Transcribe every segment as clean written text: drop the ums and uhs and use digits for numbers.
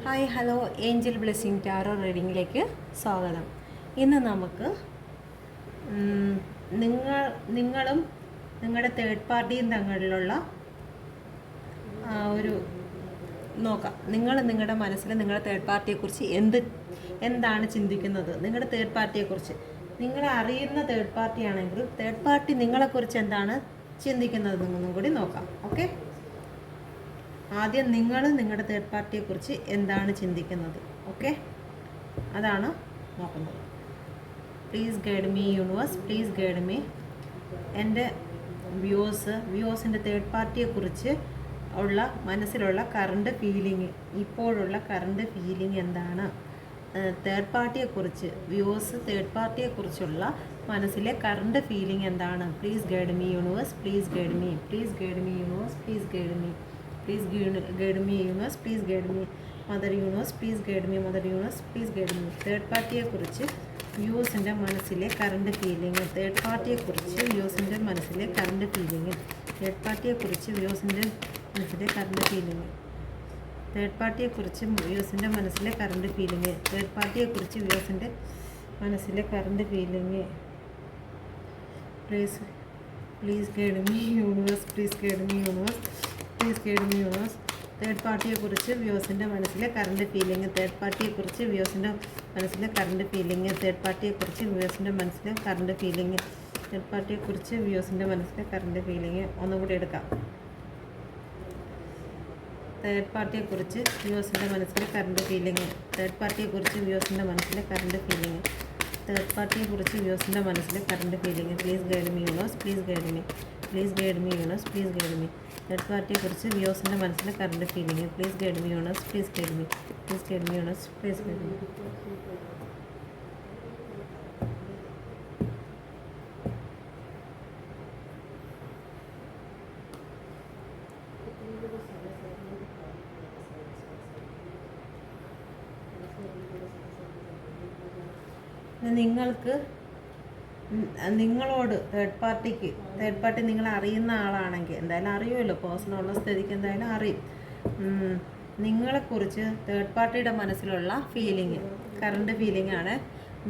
Hi hello angel blessing tarot റീഡിങ്ങിലേക്ക് സ്വാഗതം. ഇന്ന് നമുക്ക് നിങ്ങളും നിങ്ങളുടെ തേർഡ് പാർട്ടിയും തമ്മിലുള്ള ഒരു നോക്കാം. നിങ്ങളുടെ മനസ്സിൽ നിങ്ങളുടെ തേർഡ് പാർട്ടിയെക്കുറിച്ച് എന്താണ് ചിന്തിക്കുന്നത്? നിങ്ങളുടെ തേർഡ് പാർട്ടിയെക്കുറിച്ച് നിങ്ങളെ അറിയുന്ന തേർഡ് പാർട്ടി ആണെങ്കിൽ തേർഡ് പാർട്ടി നിങ്ങളെക്കുറിച്ച് എന്താണ് ചിന്തിക്കുന്നതെന്നും കൂടി നോക്കാം. ഓക്കെ, ആദ്യം നിങ്ങളുടെ തേർഡ് പാർട്ടിയെക്കുറിച്ച് എന്താണ് ചിന്തിക്കുന്നത്? ഓക്കെ, അതാണ് നോക്കുന്നത്. Please guide me universe, please guide me. എൻ്റെ വ്യൂസിൻ്റെ തേർഡ് പാർട്ടിയെക്കുറിച്ച് ഉള്ള മനസ്സിലുള്ള കറണ്ട് ഫീലിംഗ്, ഇപ്പോഴുള്ള കറണ്ട് ഫീലിംഗ് എന്താണ്? തേർഡ് പാർട്ടിയെക്കുറിച്ച് തേർഡ് പാർട്ടിയെക്കുറിച്ചുള്ള മനസ്സിലെ കറണ്ട് ഫീലിംഗ് എന്താണ്? Please guide me universe, please guide me, please guide me universe, please guide me, please guide me universe, please guide me mother universe, please guide me mother universe, please guide me. Third പാർട്ടിയെക്കുറിച്ച് വ്യൂസിൻ്റെ മനസ്സിലെ current feeling, third പാർട്ടിയെക്കുറിച്ച് വ്യൂസിൻ്റെ മനസ്സിലെ current feeling, third പാർട്ടിയെക്കുറിച്ച് വ്യൂസിൻ്റെ മനസ്സിലെ current feeling, third പാർട്ടിയെക്കുറിച്ച് വ്യൂസിൻ്റെ മനസ്സിലെ കറണ്ട് ഫീലിംഗ്, തേർഡ് പാർട്ടിയെക്കുറിച്ച് വ്യൂസിൻ്റെ മനസ്സിലെ current feeling. Please guide me universe, please guide me universe, please guide me universe. Third പാർട്ടിയെക്കുറിച്ച് വ്യൂസിൻ്റെ മനസ്സിലെ കറണ്ട് ഫീലിംഗ്, തേർഡ് പാർട്ടിയെക്കുറിച്ച് വ്യൂസിൻ്റെ മനസ്സിലെ കറണ്ട് ഫീലിംഗ്, തേർഡ് പാർട്ടിയെക്കുറിച്ച് വ്യൂസിൻ്റെ മനസ്സിലെ കറണ്ട് ഫീലിംഗ്, തേർഡ് പാർട്ടിയെക്കുറിച്ച് വ്യൂസിൻ്റെ മനസ്സിലെ കറണ്ട് ഫീലിംഗ്. ഒന്നുകൂടി എടുക്കാം. തേർഡ് പാർട്ടിയെക്കുറിച്ച് വ്യൂസിൻ്റെ മനസ്സിലെ കറണ്ട് ഫീലിംഗ്, തേർഡ് പാർട്ടിയെക്കുറിച്ച് വ്യൂസിൻ്റെ മനസ്സിലെ കറണ്ട് ഫീലിംഗ്, തേർഡ് പാർട്ടിയെക്കുറിച്ച് വ്യൂസിൻ്റെ മനസ്സിലെ current feeling. Please guide me universe, please guide me, please guide me universe, please guide me. Third പാർട്ടിയെക്കുറിച്ച് വ്യൂസിൻ്റെ മനസ്സിലെ current feeling. Please guide me universe, please guide me, please guide me universe, please guide me. നിങ്ങളോട് third party നിങ്ങളെ അറിയുന്ന ആളാണെങ്കിൽ, എന്തായാലും അറിയുമല്ലോ, പേഴ്സണുള്ള സ്ഥിതിക്ക് എന്തായാലും അറിയും. നിങ്ങളെക്കുറിച്ച് തേർഡ് പാർട്ടിയുടെ മനസ്സിലുള്ള ഫീലിംഗ്, കറണ്ട് ഫീലിംഗ് ആണ്.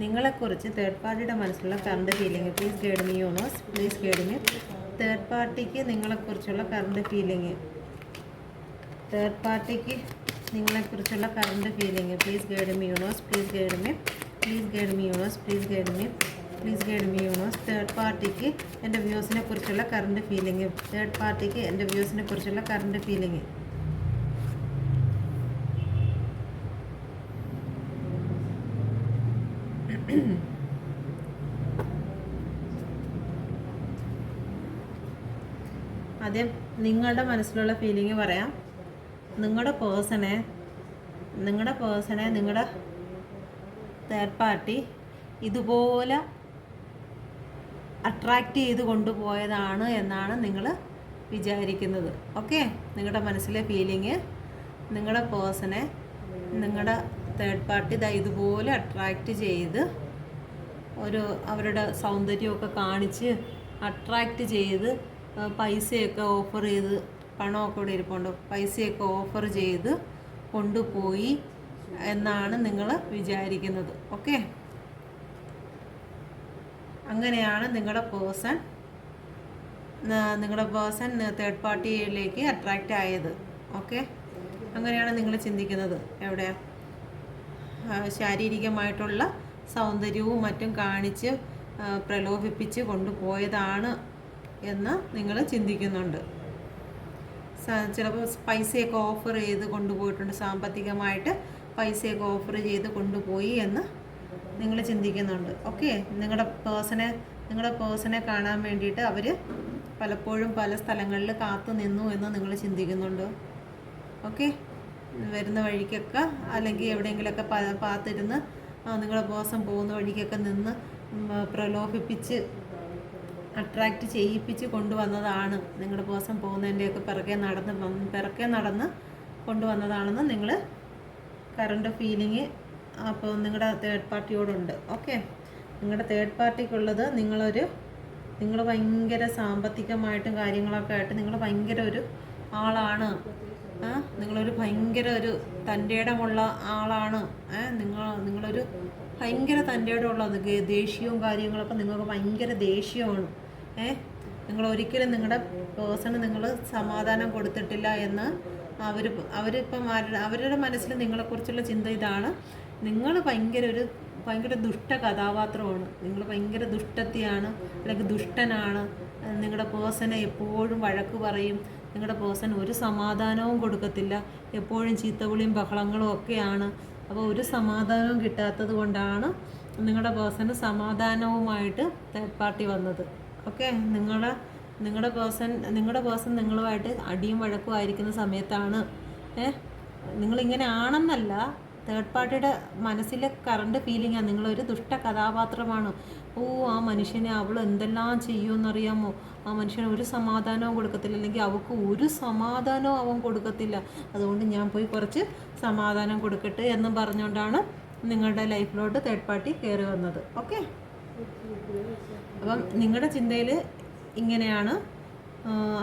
നിങ്ങളെക്കുറിച്ച് തേർഡ് പാർട്ടിയുടെ മനസ്സിലുള്ള current feeling. Please guide me universe, please guide me. Third പാർട്ടിക്ക് നിങ്ങളെക്കുറിച്ചുള്ള കറണ്ട് ഫീലിംഗ്, തേർഡ് പാർട്ടിക്ക് നിങ്ങളെക്കുറിച്ചുള്ള current feeling. Please guide me universe, please guide me, please guide me universe, please guide me, please guide me universe. Third പാർട്ടിക്ക് എൻ്റെ വ്യൂസിനെ കുറിച്ചുള്ള current feeling, third പാർട്ടിക്ക് എൻ്റെ വ്യൂസിനെ കുറിച്ചുള്ള കറണ്ട് ഫീലിംഗ്. ആദ്യം നിങ്ങളുടെ മനസ്സിലുള്ള ഫീലിംഗ് പറയാം. നിങ്ങളുടെ പേഴ്സണെ നിങ്ങളുടെ തേർഡ് പാർട്ടി ഇതുപോലെ അട്രാക്റ്റ് ചെയ്ത് കൊണ്ടുപോയതാണ് എന്നാണ് നിങ്ങൾ വിചാരിക്കുന്നത്. ഓക്കെ, നിങ്ങളുടെ മനസ്സിലെ ഫീലിംഗ്, നിങ്ങളുടെ പേഴ്സണെ നിങ്ങളുടെ തേർഡ് പാർട്ടി ഇതുപോലെ അട്രാക്റ്റ് ചെയ്ത് അവരുടെ സൗന്ദര്യമൊക്കെ കാണിച്ച് അട്രാക്റ്റ് ചെയ്ത് പൈസയൊക്കെ ഓഫർ ചെയ്ത്, പണമൊക്കെ ഇവിടെ ഇരിപ്പുണ്ട്, പൈസയൊക്കെ ഓഫർ ചെയ്ത് കൊണ്ടുപോയി എന്നാണ് നിങ്ങൾ വിചാരിക്കുന്നത്. ഓക്കെ, അങ്ങനെയാണ് നിങ്ങളുടെ പേഴ്സൺ തേർഡ് പാർട്ടിയിലേക്ക് അട്രാക്റ്റ് ആയത്. ഓക്കെ, അങ്ങനെയാണ് നിങ്ങൾ ചിന്തിക്കുന്നത്. എവിടെയാ ശാരീരികമായിട്ടുള്ള സൗന്ദര്യവും മറ്റും കാണിച്ച് പ്രലോഭിപ്പിച്ച് കൊണ്ടുപോയതാണ് എന്ന് നിങ്ങൾ ചിന്തിക്കുന്നുണ്ട്. ചിലപ്പോൾ പൈസയൊക്കെ ഓഫർ ചെയ്ത് കൊണ്ടുപോയിട്ടുണ്ട്, സാമ്പത്തികമായിട്ട് പൈസയൊക്കെ ഓഫർ ചെയ്ത് കൊണ്ടുപോയി എന്ന് നിങ്ങൾ ചിന്തിക്കുന്നുണ്ട്. ഓക്കെ, നിങ്ങളുടെ പേഴ്സണെ കാണാൻ വേണ്ടിയിട്ട് അവർ പലപ്പോഴും പല സ്ഥലങ്ങളിൽ കാത്തു നിന്നു എന്ന് നിങ്ങൾ ചിന്തിക്കുന്നുണ്ട്. ഓക്കെ, വരുന്ന വഴിക്കൊക്കെ അല്ലെങ്കിൽ എവിടെയെങ്കിലുമൊക്കെ പാത്തിരുന്ന് നിങ്ങളുടെ പേഴ്സൺ പോകുന്ന വഴിക്കൊക്കെ നിന്ന് പ്രലോഭിപ്പിച്ച് അട്രാക്റ്റ് ചെയ്യിപ്പിച്ച് കൊണ്ടുവന്നതാണ്. നിങ്ങളുടെ പേഴ്സൺ പോകുന്നതിൻ്റെയൊക്കെ പിറകെ നടന്ന് കൊണ്ടുവന്നതാണെന്ന് നിങ്ങൾ കറണ്ട് ഫീലിംഗ് അപ്പോൾ നിങ്ങളുടെ തേർഡ് പാർട്ടിയോടുണ്ട്. ഓക്കെ, നിങ്ങളുടെ തേർഡ് പാർട്ടിക്കുള്ളത് നിങ്ങൾ ഭയങ്കര സാമ്പത്തികമായിട്ടും കാര്യങ്ങളൊക്കെ ആയിട്ട് നിങ്ങൾ ഭയങ്കര ഒരു ആളാണ് നിങ്ങളൊരു ഭയങ്കര ഒരു തൻ്റെ ഇടമുള്ള ആളാണ്. നിങ്ങളൊരു ഭയങ്കര തൻ്റെ ഇടമുള്ളത്, ദേഷ്യവും കാര്യങ്ങളൊക്കെ നിങ്ങൾക്ക് ഭയങ്കര ദേഷ്യമാണ്. നിങ്ങളൊരിക്കലും നിങ്ങളുടെ പേഴ്സണ് നിങ്ങൾ സമാധാനം കൊടുത്തിട്ടില്ല എന്ന് അവരിപ്പം അവരുടെ മനസ്സിൽ നിങ്ങളെക്കുറിച്ചുള്ള ചിന്ത ഇതാണ്. നിങ്ങൾ ഭയങ്കര ദുഷ്ട കഥാപാത്രമാണ്. നിങ്ങൾ ഭയങ്കര ദുഷ്ടത്തിയാണ്, അല്ലെങ്കിൽ ദുഷ്ടനാണ്. നിങ്ങളുടെ പേഴ്സണെ എപ്പോഴും വഴക്ക് പറയും. നിങ്ങളുടെ പേഴ്സൺ ഒരു സമാധാനവും കൊടുക്കത്തില്ല. എപ്പോഴും ചീത്തവിളിയും ബഹളങ്ങളും ഒക്കെയാണ്. അപ്പോൾ ഒരു സമാധാനവും കിട്ടാത്തത് കൊണ്ടാണ് നിങ്ങളുടെ പേഴ്സണ് സമാധാനവുമായിട്ട് തേർഡ് പാർട്ടി വന്നത്. ഓക്കെ, നിങ്ങളുടെ പേഴ്സൺ നിങ്ങളുമായിട്ട് അടിയും വഴക്കും ആയിരിക്കുന്ന സമയത്താണ് നിങ്ങളിങ്ങനെ ആണെന്നല്ല, തേർഡ് പാർട്ടിയുടെ മനസ്സിലെ കറണ്ട് ഫീലിംഗാണ്. നിങ്ങളൊരു ദുഷ്ട കഥാപാത്രമാണ്. ആ മനുഷ്യനെ അവൾ എന്തെല്ലാം ചെയ്യുമെന്നറിയാമോ? ആ മനുഷ്യന് ഒരു സമാധാനവും കൊടുക്കത്തില്ല, അല്ലെങ്കിൽ അവൾക്ക് ഒരു സമാധാനവും അവൻ കൊടുക്കത്തില്ല. അതുകൊണ്ട് ഞാൻ പോയി കുറച്ച് സമാധാനം കൊടുക്കട്ടെ എന്ന് പറഞ്ഞുകൊണ്ടാണ് നിങ്ങളുടെ ലൈഫിലോട്ട് തേർഡ് പാർട്ടി കയറി വന്നത്. ഓക്കെ, അപ്പം നിങ്ങളുടെ ചിന്തയിൽ ഇങ്ങനെയാണ്.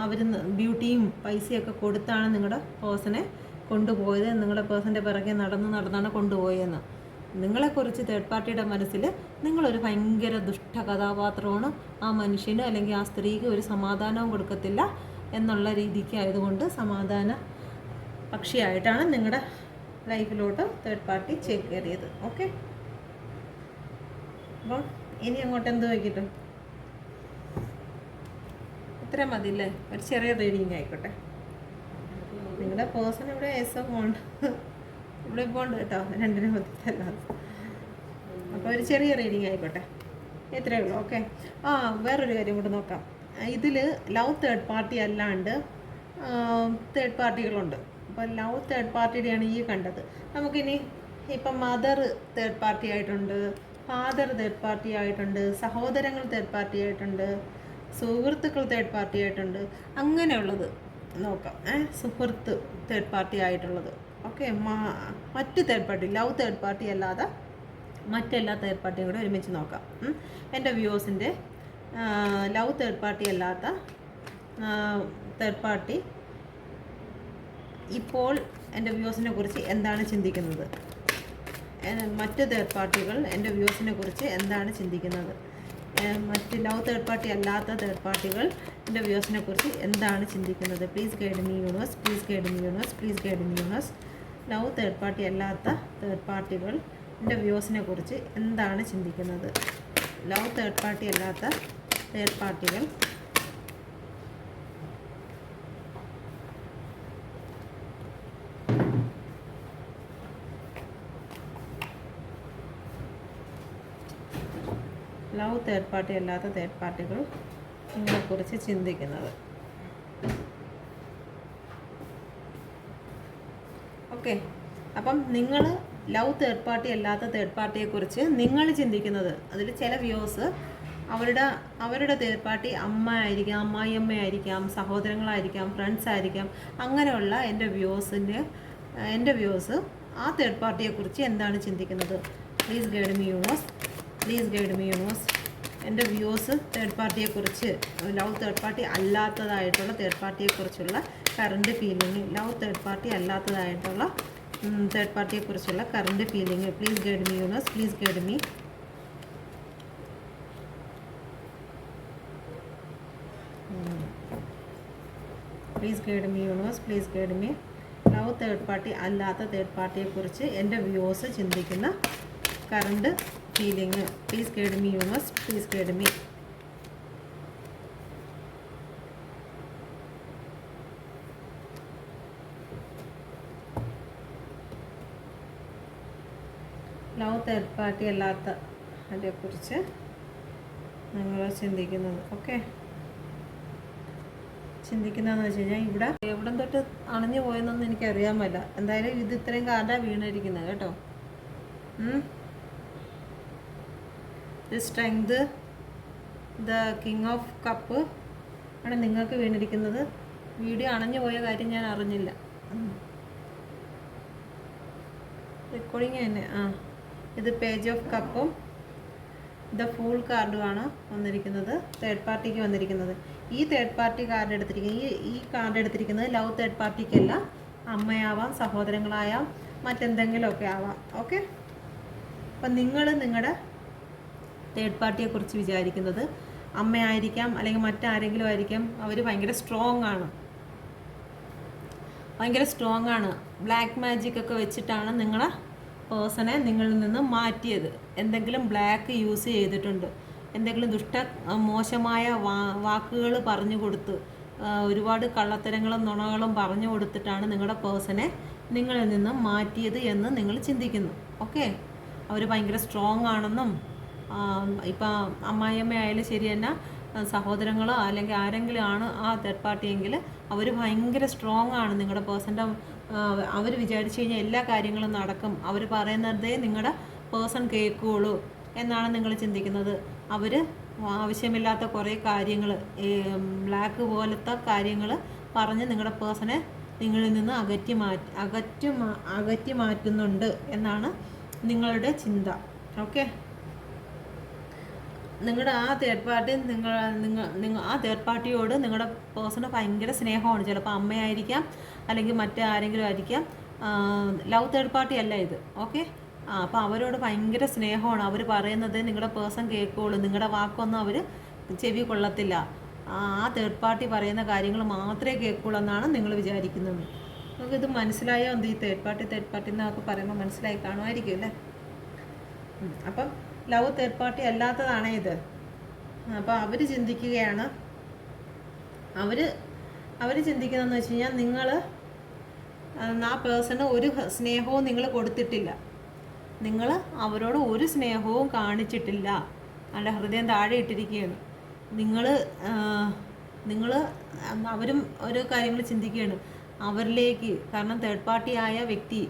അവർ ബ്യൂട്ടിയും പൈസയൊക്കെ കൊടുത്താണ് നിങ്ങളുടെ പേഴ്സണെ കൊണ്ടുപോയത്. നിങ്ങളുടെ പേഴ്സൻ്റെ പിറകെ നടന്നാണ് കൊണ്ടുപോയതെന്ന്. നിങ്ങളെക്കുറിച്ച് തേർഡ് പാർട്ടിയുടെ മനസ്സിൽ നിങ്ങളൊരു ഭയങ്കര ദുഷ്ട കഥാപാത്രമാണ്. ആ മനുഷ്യന് അല്ലെങ്കിൽ ആ സ്ത്രീക്ക് ഒരു സമാധാനവും കൊടുക്കത്തില്ല എന്നുള്ള രീതിക്ക് ആയതുകൊണ്ട് സമാധാന പക്ഷിയായിട്ടാണ് നിങ്ങളുടെ ലൈഫിലോട്ട് തേർഡ് പാർട്ടി ചേക്കേറിയത്. ഓക്കെ, അപ്പം ഇനി അങ്ങോട്ട് എന്ത് വയ്ക്കിട്ടും ഇത്ര മതിയല്ലേ? ഒരു ചെറിയ റീഡിങ് ആയിക്കോട്ടെ. നിങ്ങളുടെ പേഴ്സൺ ഇവിടെ എസ് പോണ്ട്, ഇവിടെ പോണ്ട് കേട്ടോ, രണ്ടിനും മതിയല്ല. അപ്പോൾ ഒരു ചെറിയ റീഡിങ് ആയിക്കോട്ടെ, ഇത്രയേ ഉള്ളൂ. ഓക്കെ, വേറൊരു കാര്യം കൂടെ നോക്കാം. ഇതിൽ ലവ് തേർഡ് പാർട്ടി അല്ലാണ്ട് തേർഡ് പാർട്ടികളുണ്ട്. അപ്പോൾ ലവ് തേർഡ് പാർട്ടിയുടെയാണ് ഈ കണ്ടത്. നമുക്കിനി ഇപ്പം മദർ തേർഡ് പാർട്ടി ആയിട്ടുണ്ട്, ഫാദർ തേർഡ് പാർട്ടി ആയിട്ടുണ്ട്, സഹോദരങ്ങൾ തേർഡ് പാർട്ടി ആയിട്ടുണ്ട്, സുഹൃത്തുക്കൾ തേർഡ് പാർട്ടി ആയിട്ടുണ്ട്. അങ്ങനെയുള്ളത് നോക്കാം. സുഹൃത്ത് തേർഡ് പാർട്ടി ആയിട്ടുള്ളത്. ഓക്കെ, മറ്റ് third party, love third party അല്ലാതെ മറ്റെല്ലാ തേർഡ് പാർട്ടിയും കൂടെ ഒരുമിച്ച് നോക്കാം. എൻ്റെ വ്യൂവേഴ്സിൻ്റെ ലവ് തേർഡ് പാർട്ടി അല്ലാത്ത തേർഡ് പാർട്ടി ഇപ്പോൾ എൻ്റെ വ്യൂവേഴ്സിനെ കുറിച്ച് എന്താണ് ചിന്തിക്കുന്നത്? മറ്റ് തേർഡ് പാർട്ടികൾ എൻ്റെ വ്യൂവേഴ്സിനെ കുറിച്ച് എന്താണ് ചിന്തിക്കുന്നത്? മറ്റ് ലവ് തേർഡ് പാർട്ടി അല്ലാത്ത തേർഡ് പാർട്ടികൾ എൻ്റെ വ്യൂവേഴ്സിനെ കുറിച്ച് എന്താണ് ചിന്തിക്കുന്നത്? Please guide me universe, please guide me universe, please guide me universe. Love third party അല്ലാത്ത തേർഡ് പാർട്ടികൾ എൻ്റെ വ്യൂവേഴ്സിനെ കുറിച്ച് എന്താണ് ചിന്തിക്കുന്നത്? ലവ് തേർഡ് പാർട്ടി അല്ലാത്ത തേർഡ് പാർട്ടികൾ ലവ് തേർഡ് പാർട്ടി അല്ലാത്ത തേർഡ് പാർട്ടികൾ നിങ്ങളെക്കുറിച്ച് ചിന്തിക്കുന്നത്. ഓക്കെ, അപ്പം നിങ്ങൾ ലവ് തേർഡ് പാർട്ടി അല്ലാത്ത തേർഡ് പാർട്ടിയെക്കുറിച്ച് നിങ്ങൾ ചിന്തിക്കുന്നത്, അതിൽ ചില വ്യൂവേഴ്സ് അവരുടെ തേർഡ് പാർട്ടി അമ്മ ആയിരിക്കാം, അമ്മായിയമ്മയായിരിക്കാം, സഹോദരങ്ങളായിരിക്കാം, ഫ്രണ്ട്സ് ആയിരിക്കാം. അങ്ങനെയുള്ള എൻ്റെ വ്യൂവേഴ്സ് ആ തേർഡ് പാർട്ടിയെക്കുറിച്ച് എന്താണ് ചിന്തിക്കുന്നത്? Please guide me universe, please guide me universe. എൻ്റെ വ്യൂവേഴ്സ് തേർഡ് പാർട്ടിയെക്കുറിച്ച്, ലവ് തേർഡ് പാർട്ടി അല്ലാത്തതായിട്ടുള്ള തേർഡ് പാർട്ടിയെക്കുറിച്ചുള്ള current feeling, love third party അല്ലാത്തതായിട്ടുള്ള തേർഡ് പാർട്ടിയെക്കുറിച്ചുള്ള current feeling. Please guide me universe, please guide me. Please guide me universe, please guide me. Love third party അല്ലാത്ത third പാർട്ടിയെക്കുറിച്ച് എൻ്റെ viewers ചിന്തിക്കുന്ന current feeling. Please guide me universe, please guide me. Love third party അല്ലാത്ത അതിനെക്കുറിച്ച് നിങ്ങൾ ചിന്തിക്കുന്നത്. Okay, ചിന്തിക്കുന്നതെന്ന് വെച്ച് കഴിഞ്ഞാൽ ഇവിടെ എവിടം തൊട്ട് അണഞ്ഞു പോയെന്നൊന്നും എനിക്കറിയാൻ പറ്റില്ല. എന്തായാലും ഇത് ഇത്രയും കാർഡാണ് വീണിരിക്കുന്നത് കേട്ടോ. The strength, the king of cup ആണ് നിങ്ങൾക്ക് വീണിരിക്കുന്നത്. വീഡിയോ അണഞ്ഞു പോയ കാര്യം ഞാൻ അറിഞ്ഞില്ല. റെക്കോർഡിങ് തന്നെ. ഇത് പേജ് ഓഫ് കപ്പും ദ ഫൂൾ കാർഡുമാണ് വന്നിരിക്കുന്നത്, തേർഡ് പാർട്ടിക്ക് വന്നിരിക്കുന്നത്. ഈ തേർഡ് പാർട്ടി കാർഡ് എടുത്തിരിക്കുന്നത്, ഈ കാർഡ് എടുത്തിരിക്കുന്നത് ലവ് തേർഡ് പാർട്ടിക്കല്ല, അമ്മയാവാം, സഹോദരങ്ങളായാം, മറ്റെന്തെങ്കിലുമൊക്കെ ആവാം. ഓക്കെ. അപ്പം നിങ്ങൾ നിങ്ങളുടെ തേർഡ് പാർട്ടിയെക്കുറിച്ച് വിചാരിക്കുന്നത് അമ്മയായിരിക്കാം, അല്ലെങ്കിൽ മറ്റാരെങ്കിലും ആയിരിക്കാം. അവർ ഭയങ്കര സ്ട്രോങ് ആണ്. ബ്ലാക്ക് മാജിക് ഒക്കെ വെച്ചിട്ടാണ് നിങ്ങളെ പേഴ്സണെ നിങ്ങളിൽ നിന്ന് മാറ്റിയത്. എന്തെങ്കിലും ബ്ലാക്ക് യൂസ് ചെയ്തിട്ടുണ്ട്, എന്തെങ്കിലും മോശമായ വാക്കുകൾ പറഞ്ഞു കൊടുത്ത്, ഒരുപാട് കള്ളത്തരങ്ങളും നുണകളും പറഞ്ഞു കൊടുത്തിട്ടാണ് നിങ്ങളുടെ പേഴ്സണെ നിങ്ങളിൽ നിന്ന് മാറ്റിയത് എന്ന് നിങ്ങൾ ചിന്തിക്കുന്നു. ഓക്കെ. അവർ ഭയങ്കര സ്ട്രോങ് ആണെന്നും, ഇപ്പം അമ്മായിയമ്മ ആയാലും ശരി തന്നെ, സഹോദരങ്ങളോ അല്ലെങ്കിൽ ആരെങ്കിലും ആണ് ആ തേർഡ് പാർട്ടി എങ്കിൽ അവർ ഭയങ്കര സ്ട്രോങ് ആണ്. നിങ്ങളുടെ പേഴ്സൻ്റെ അവർ വിചാരിച്ചു കഴിഞ്ഞാൽ എല്ലാ കാര്യങ്ങളും നടക്കും, അവർ പറയുന്നതേ നിങ്ങളുടെ പേഴ്സൺ കേൾക്കുകയുള്ളൂ എന്നാണ് നിങ്ങൾ ചിന്തിക്കുന്നത്. അവർ ആവശ്യമില്ലാത്ത കുറേ കാര്യങ്ങൾ, ബ്ലാക്ക് പോലത്തെ കാര്യങ്ങൾ പറഞ്ഞ് നിങ്ങളുടെ പേഴ്സണെ നിങ്ങളിൽ നിന്ന് അകറ്റി മാറ്റുന്നുണ്ട് എന്നാണ് നിങ്ങളുടെ ചിന്ത. ഓക്കെ. നിങ്ങളുടെ ആ തേർഡ് പാർട്ടി ആ തേർഡ് പാർട്ടിയോട് നിങ്ങളുടെ പേഴ്സണ് ഭയങ്കര സ്നേഹമാണ്. ചിലപ്പോൾ അമ്മയായിരിക്കാം, അല്ലെങ്കിൽ മറ്റാരെങ്കിലും ആയിരിക്കാം. ലവ് തേർഡ് പാർട്ടി അല്ല ഇത്. ഓക്കെ. അപ്പോൾ അവരോട് ഭയങ്കര സ്നേഹമാണ്. അവർ പറയുന്നത് നിങ്ങളുടെ പേഴ്സൺ കേൾക്കുകയുള്ളൂ, നിങ്ങളുടെ വാക്കൊന്നും അവർ ചെവി കൊള്ളത്തില്ല. ആ തേർഡ് പാർട്ടി പറയുന്ന കാര്യങ്ങൾ മാത്രമേ കേൾക്കുകയുള്ളൂ എന്നാണ് നിങ്ങൾ വിചാരിക്കുന്നത്. നമുക്കിത് മനസ്സിലായോ എന്ത്? ഈ തേർഡ് പാർട്ടി എന്നൊക്കെ പറയുമ്പോൾ മനസ്സിലായി കാണുമായിരിക്കും അല്ലേ? അപ്പം ലവ് തേർഡ് പാർട്ടി അല്ലാത്തതാണേ ഇത്. അപ്പോൾ അവർ ചിന്തിക്കുകയാണ്, അവർ ചിന്തിക്കുന്നതെന്ന് വെച്ച് കഴിഞ്ഞാൽ നിങ്ങൾ ആ പേഴ്സണ് ഒരു സ്നേഹവും നിങ്ങൾ കൊടുത്തിട്ടില്ല, നിങ്ങൾ അവരോട് ഒരു സ്നേഹവും കാണിച്ചിട്ടില്ല. അവരുടെ ഹൃദയം താഴെ ഇട്ടിരിക്കുകയാണ്. അവരും ഓരോ കാര്യങ്ങൾ ചിന്തിക്കുകയാണ് അവരിലേക്ക്. കാരണം തേർഡ് പാർട്ടി ആയ വ്യക്തി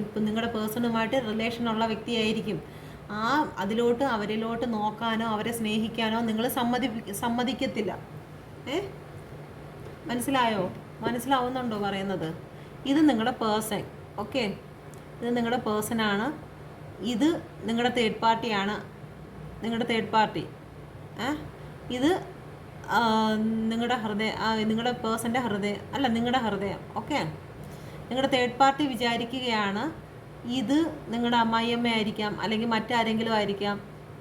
ഇപ്പം നിങ്ങളുടെ പേഴ്സണുമായിട്ട് റിലേഷനുള്ള വ്യക്തിയായിരിക്കും. അവരിലോട്ട് നോക്കാനോ അവരെ സ്നേഹിക്കാനോ നിങ്ങൾ സമ്മതിക്കത്തില്ല. മനസ്സിലാവുന്നുണ്ടോ പറയുന്നത്? ഇത് നിങ്ങളുടെ പേഴ്സൺ. ഓക്കെ. ഇത് നിങ്ങളുടെ പേഴ്സണാണ്. ഇത് നിങ്ങളുടെ തേർഡ് പാർട്ടിയാണ്. നിങ്ങളുടെ ഇത് നിങ്ങളുടെ പേഴ്സൻ്റെ ഹൃദയം അല്ല, നിങ്ങളുടെ ഹൃദയം. ഓക്കെ. നിങ്ങളുടെ തേർഡ് പാർട്ടി വിചാരിക്കുകയാണ് ഇത് നിങ്ങളുടെ അമ്മായിയമ്മ ആയിരിക്കാം, അല്ലെങ്കിൽ മറ്റാരെങ്കിലും ആയിരിക്കാം.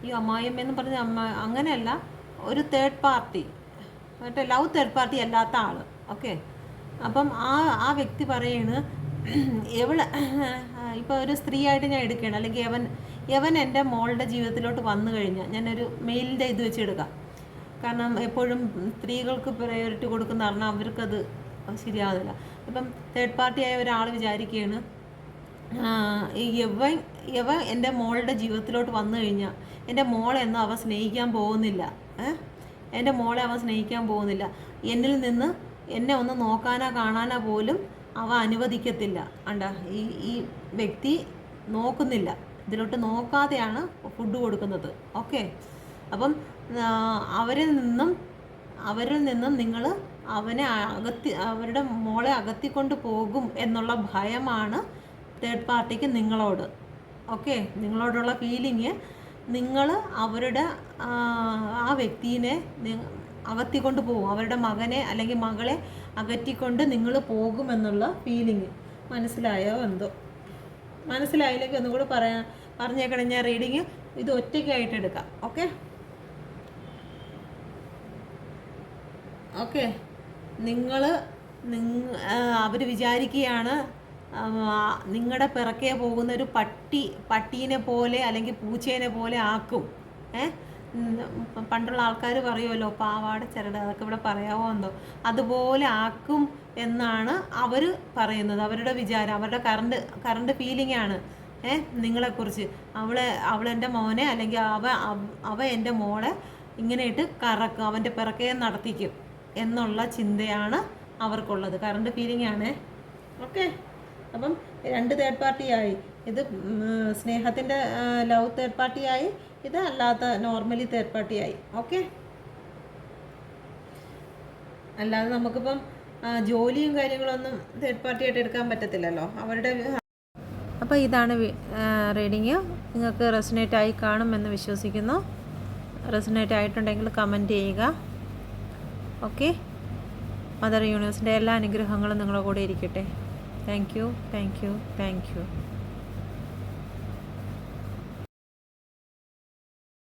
ഈ അമ്മായിയമ്മ എന്ന് പറഞ്ഞ അങ്ങനെയല്ല, ഒരു തേർഡ് പാർട്ടി, മറ്റേ ലവ് തേർഡ് പാർട്ടി അല്ലാത്ത ആൾ. ഓക്കെ. അപ്പം ആ വ്യക്തി പറയുന്നത് ഇപ്പോൾ ഒരു സ്ത്രീ ആയിട്ട് ഞാൻ എടുക്കുകയാണ്, അല്ലെങ്കിൽ യവൻ എൻ്റെ മോളുടെ ജീവിതത്തിലോട്ട് വന്നു കഴിഞ്ഞാൽ ഞാനൊരു മെയിലിൻ്റെ ഇത് വെച്ചെടുക്കാം. കാരണം എപ്പോഴും സ്ത്രീകൾക്ക് പ്രയോറിറ്റി കൊടുക്കുന്ന പറഞ്ഞാൽ അവർക്കത് ശരിയാവില്ല. ഇപ്പം തേർഡ് പാർട്ടിയായ ഒരാൾ വിചാരിക്കുകയാണ് യവൻ എൻ്റെ മോളുടെ ജീവിതത്തിലോട്ട് വന്നു കഴിഞ്ഞാൽ എൻ്റെ മോളെന്നും അവൻ സ്നേഹിക്കാൻ പോകുന്നില്ല. അവൻ സ്നേഹിക്കാൻ പോകുന്നില്ല. എന്നിൽ നിന്ന് എന്നെ ഒന്ന് നോക്കാനോ കാണാനോ പോലും അവ അനുവദിക്കത്തില്ല. ഈ വ്യക്തി നോക്കുന്നില്ല, ഇതിലോട്ട് നോക്കാതെയാണ് ഫുഡ് കൊടുക്കുന്നത്. ഓക്കെ. അപ്പം അവരിൽ നിന്നും നിങ്ങൾ അവരുടെ മോളെ അകത്തിക്കൊണ്ട് പോകും എന്നുള്ള ഭയമാണ് തേർഡ് പാർട്ടിക്ക് നിങ്ങളോട്. ഓക്കെ. നിങ്ങളോടുള്ള ഫീലിങ്, നിങ്ങൾ അവരുടെ ആ വ്യക്തിനെ അകത്തിക്കൊണ്ട് പോകും, അവരുടെ മകനെ അല്ലെങ്കിൽ മകളെ അകറ്റിക്കൊണ്ട് നിങ്ങൾ പോകുമെന്നുള്ള ഫീലിങ്. മനസ്സിലായോ എന്തോ? മനസ്സിലായില്ലെങ്കിൽ ഒന്നുകൂടി പറഞ്ഞേക്കണം. ഞാൻ റീഡിങ് ഇത് ഒറ്റയ്ക്കായിട്ട് എടുക്കാം. ഓക്കെ. അവർ വിചാരിക്കുകയാണ് നിങ്ങളുടെ പിറകെ പോകുന്ന ഒരു പട്ടീനെ പോലെ അല്ലെങ്കിൽ പൂച്ചേനെ പോലെ ആക്കും. പണ്ടുള്ള ആൾക്കാർ പറയുമല്ലോ, പാവാട ചരട്, അതൊക്കെ ഇവിടെ പറയാമോ എന്തോ, അതുപോലെ ആക്കും എന്നാണ് അവർ പറയുന്നത്. അവരുടെ വിചാരം, അവരുടെ കറണ്ട് ഫീലിംഗ് ആണ് നിങ്ങളെക്കുറിച്ച്. അവളെൻ്റെ മോനെ അല്ലെങ്കിൽ അവ എൻ്റെ മോളെ ഇങ്ങനെ ഇട്ട് കറക്കും, അവൻ്റെ പിറകെ നടത്തിക്കും എന്നുള്ള ചിന്തയാണ് അവർക്കുള്ളത്. കറണ്ട് ഫീലിംഗ് ആണ്. ഓക്കെ. അപ്പം 2 തേർഡ് പാർട്ടിയായി. ഇത് സ്നേഹത്തിൻ്റെ ലവ് തേർഡ് പാർട്ടിയായി, ഇത് അല്ലാത്ത നോർമലി തേർഡ് പാർട്ടിയായി. ഓക്കെ. അല്ലാതെ നമുക്കിപ്പം ജോലിയും കാര്യങ്ങളൊന്നും തേർഡ് പാർട്ടിയായിട്ട് എടുക്കാൻ പറ്റത്തില്ലല്ലോ അവരുടെ. അപ്പോൾ ഇതാണ് റീഡിങ്. നിങ്ങൾക്ക് റെസൊനേറ്റ് ആയി കാണുമെന്ന് വിശ്വസിക്കുന്നു. റെസൊനേറ്റ് ആയിട്ടുണ്ടെങ്കിൽ കമൻറ്റ് ചെയ്യുക. ഓക്കെ. മദർ യൂണിവേഴ്സിൻ്റെ എല്ലാ അനുഗ്രഹങ്ങളും നിങ്ങളുടെ കൂടെ ഇരിക്കട്ടെ. Thank you thank you thank you.